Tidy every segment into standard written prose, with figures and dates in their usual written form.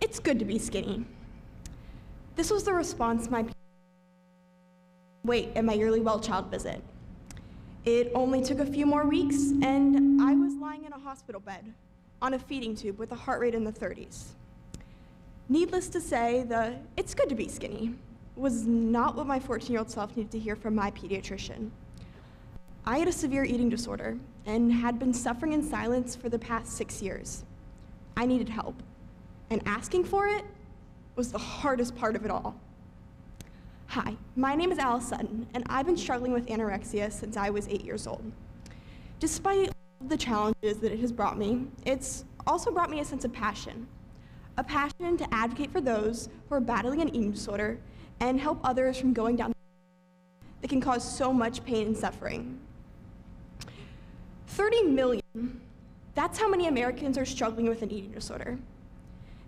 it's good to be skinny. This was the response at my yearly well child visit. It only took a few more weeks, and I was lying in a hospital bed on a feeding tube with a heart rate in the 30s. Needless to say, the "it's good to be skinny" was not what my 14-year-old self needed to hear from my pediatrician. I had a severe eating disorder and had been suffering in silence for the past 6 years. I needed help, and asking for it was the hardest part of it all. Hi, my name is Sutton, and I've been struggling with anorexia since I was 8 years old. Despite the challenges that it has brought me, it's also brought me a sense of passion. A passion to advocate for those who are battling an eating disorder and help others from going down that can cause so much pain and suffering. 30 million, that's how many Americans are struggling with an eating disorder.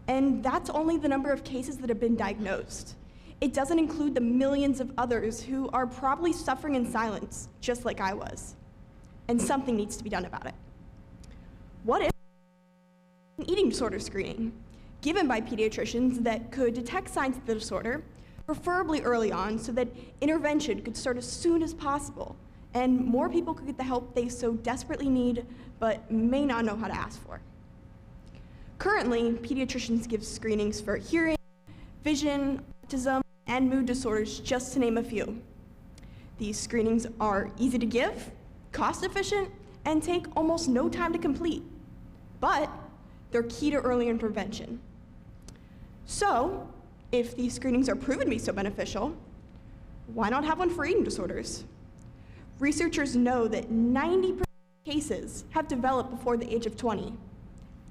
And that's only the number of cases that have been diagnosed. It doesn't include the millions of others who are probably suffering in silence, just like I was. And something needs to be done about it. What if an eating disorder screening, given by pediatricians that could detect signs of the disorder, preferably early on, so that intervention could start as soon as possible, and more people could get the help they so desperately need, but may not know how to ask for. Currently, pediatricians give screenings for hearing, vision, autism, and mood disorders, just to name a few. These screenings are easy to give, cost-efficient, and take almost no time to complete. But they're key to early intervention. So, if these screenings are proven to be so beneficial, why not have one for eating disorders? Researchers know that 90% of cases have developed before the age of 20,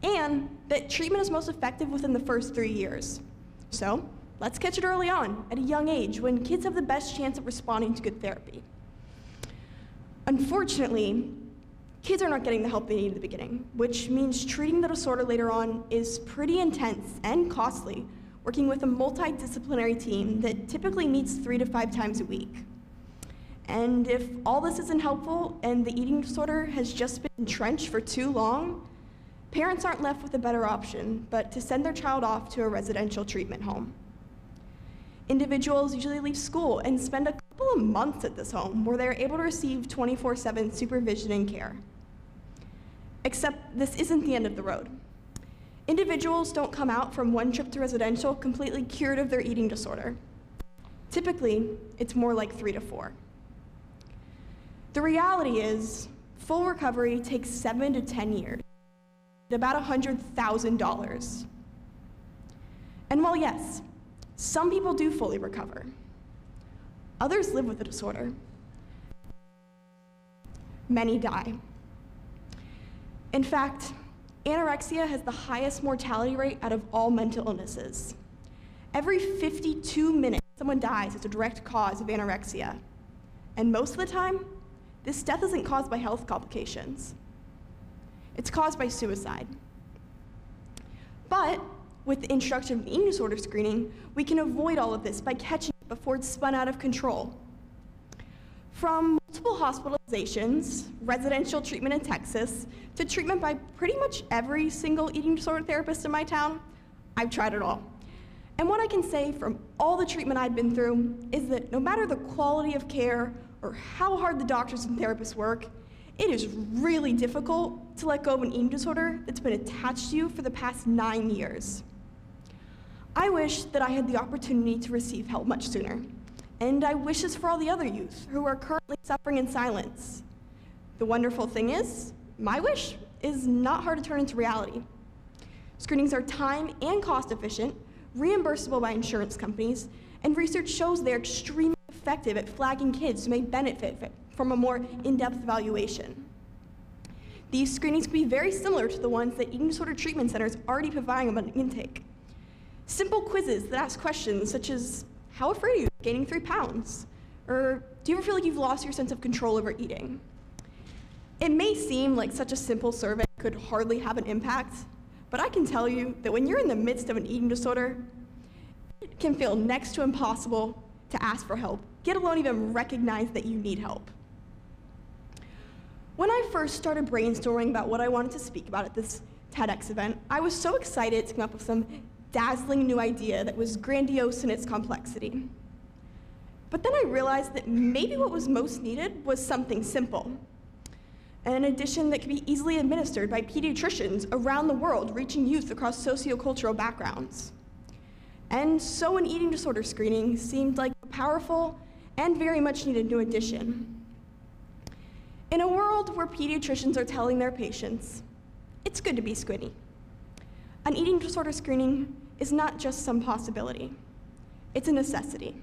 and that treatment is most effective within the first 3 years. So, let's catch it early on, at a young age, when kids have the best chance of responding to good therapy. Unfortunately, kids are not getting the help they need at the beginning, which means treating the disorder later on is pretty intense and costly, working with a multidisciplinary team that typically meets 3 to 5 times a week. And if all this isn't helpful and the eating disorder has just been entrenched for too long, parents aren't left with a better option but to send their child off to a residential treatment home. Individuals usually leave school and spend a couple of months at this home where they're able to receive 24/7 supervision and care. Except this isn't the end of the road. Individuals don't come out from one trip to residential completely cured of their eating disorder. Typically, it's more like 3 to 4. The reality is, full recovery takes 7 to 10 years, about $100,000. And while yes, some people do fully recover, others live with the disorder. Many die. In fact, anorexia has the highest mortality rate out of all mental illnesses. Every 52 minutes, someone dies as a direct cause of anorexia. And most of the time, this death isn't caused by health complications. It's caused by suicide. But with the introduction of eating disorder screening, we can avoid all of this by catching it before it's spun out of control. From multiple hospitalizations, residential treatment in Texas, to treatment by pretty much every single eating disorder therapist in my town, I've tried it all. And what I can say from all the treatment I've been through is that no matter the quality of care or how hard the doctors and therapists work, it is really difficult to let go of an eating disorder that's been attached to you for the past 9 years. I wish that I had the opportunity to receive help much sooner. And I wish this for all the other youth who are currently suffering in silence. The wonderful thing is, my wish is not hard to turn into reality. Screenings are time and cost efficient, reimbursable by insurance companies, and research shows they're extremely effective at flagging kids who may benefit from a more in-depth evaluation. These screenings can be very similar to the ones that eating disorder treatment centers already providing about an intake. Simple quizzes that ask questions such as, how afraid are you of gaining 3 pounds? Or do you ever feel like you've lost your sense of control over eating? It may seem like such a simple survey could hardly have an impact, but I can tell you that when you're in the midst of an eating disorder, it can feel next to impossible to ask for help, let alone even recognize that you need help. When I first started brainstorming about what I wanted to speak about at this TEDx event, I was so excited to come up with some dazzling new idea that was grandiose in its complexity. But then I realized that maybe what was most needed was something simple. An addition that could be easily administered by pediatricians around the world, reaching youth across sociocultural backgrounds. And so an eating disorder screening seemed like a powerful and very much needed new addition. In a world where pediatricians are telling their patients, it's good to be squinty, an eating disorder screening is not just some possibility, it's a necessity.